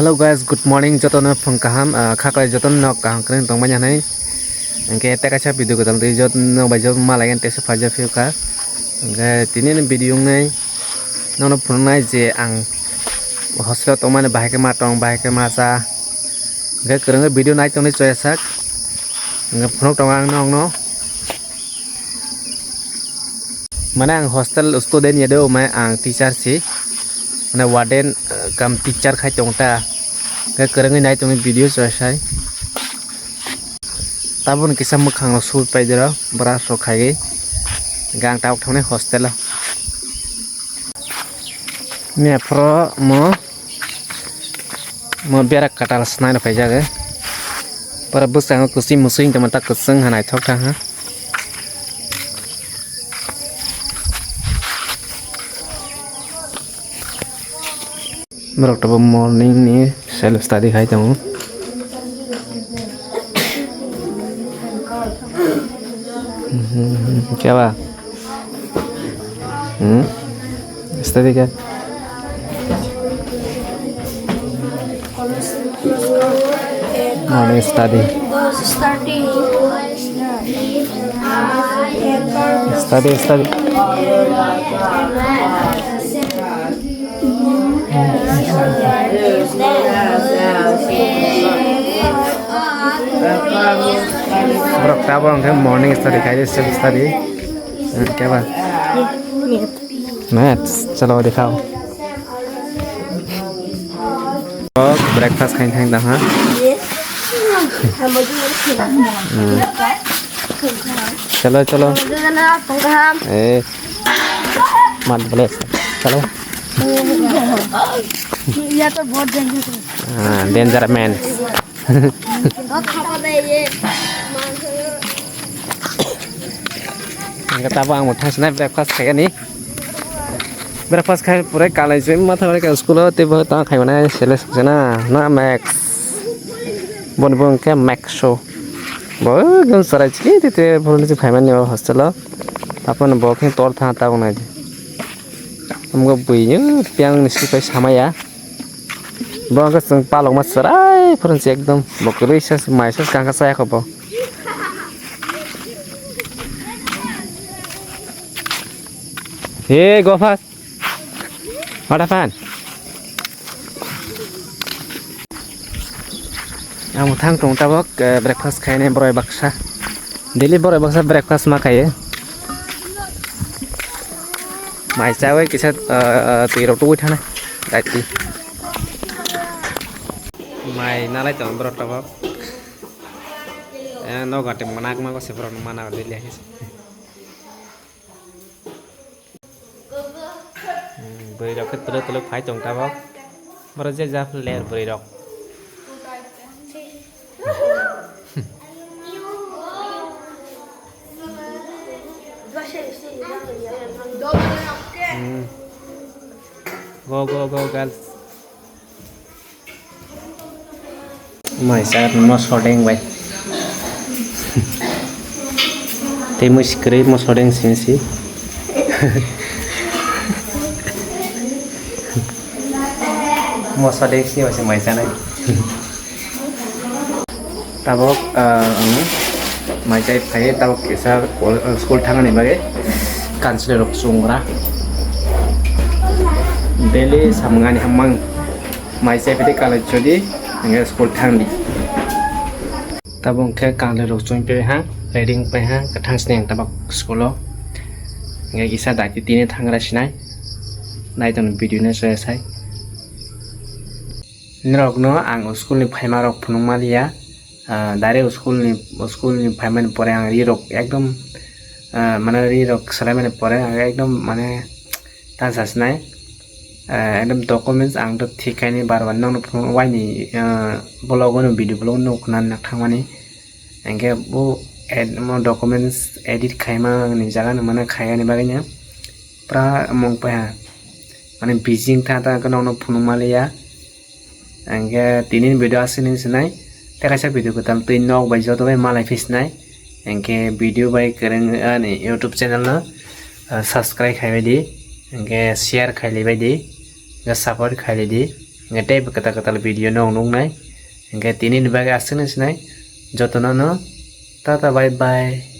Hello guys, good morning. Joton phong kaham khakai joton nok kaham kren tong banya nai. Engke ta kacha video ko tam jot no bajo malayan te se faja fiu ka. Engke tinin video ngai nono phun nai je ang hospital tong mane bahai ke ma tong bahai ke ma sa. Engke kereng video nai tong ni choy sak. Engke phun tong ang nong no. Mana ang hostel student ya do ma ang teacher si. Mana warden kam teacher khai tong ta. Cái kereng này trong video rồi sai ta buồn cái sam khang nó sụt bay đó bra so khai cái gang tao thằng này hostel là mẹ pro mo biar katal snai nó phải ra cái para bus sang kusi musin cho mình ta kuseng hàng này thóc thang ha October morning ni self study khai chong क्या बा study क्या morning study Bro, क्या बोल रहे हैं morning study खाइए self study क्या बात मैथ्स चलो दिखाओ ब्रेकफास्ट खाइन खाइन दहा चलो चलो ए मत बोले चलो ये तो बहुत डेंजर है danger man kata bang một thằng này breakfast khai cái ní breakfast khai pura kalai chơi mà thôi cái school đó tiba tao khai mana sales cái na nó max bon bon cái max show bố gần sarai chỉ thì bon chỉ khai mana hostel đó अपन bố cái tor thang tao này हमको बुई nhớ piang nisi phải sama ya bố cái sừng pa lòng mà sarai pun sih एकदम bố cái lấy ses mai ses kang saya kok bố Hey, go fast. What happened? Ang thang tong tabok breakfast khai ne borai baksa. Daily borai baksa breakfast ma khai. Mai chawai kisa ti ro tu thana. Dai ti. Mai nalai tong bro tabok. No gate manak ma ko se bro mana daily hai. Bơi đọc cái tơ tơ phải trồng ta bóc mà nó ra lẹ bơi đọc go girls mày sao nó soi đen vậy thì mới script mà soi đen xin xí mau sodeng sih masih main sana. Tabok mai cai phải tabok kisah school thang này bagai kansler rok sungra. Daily samangani hamang mai cai phải kalau jadi nggak school thang di. Tabok ke kansler rok sung pe hang reading pe hang kathang seneng tabok sekolah. Nggak kisah dah tini thang rasinai. Nai ton video ni saya. Nirok no ang school ni phaima rok phunung malia direct school ni phaima ni pore ang rirok ekdom mane rirok salai mane pore ang ekdom mane ta sasnai ekdom documents ang to thikai ni barban nang phunung wai ni blog no video blog no khnan nak thangmani engke bu documents edit khaima ni jaga no mane khaya ni bagainya pra mong pa mane beijing ta ta kono no phunung malia engke tinin video asini sinai tekaisa video ko tam tin nok bai joto bai malai fisnai engke video bai kereng ani youtube channel no subscribe khai di engke share khai bai di ga support khai di engke tei kata kata video no nong nai engke tinin bai asini sinai joto no tata bye bye.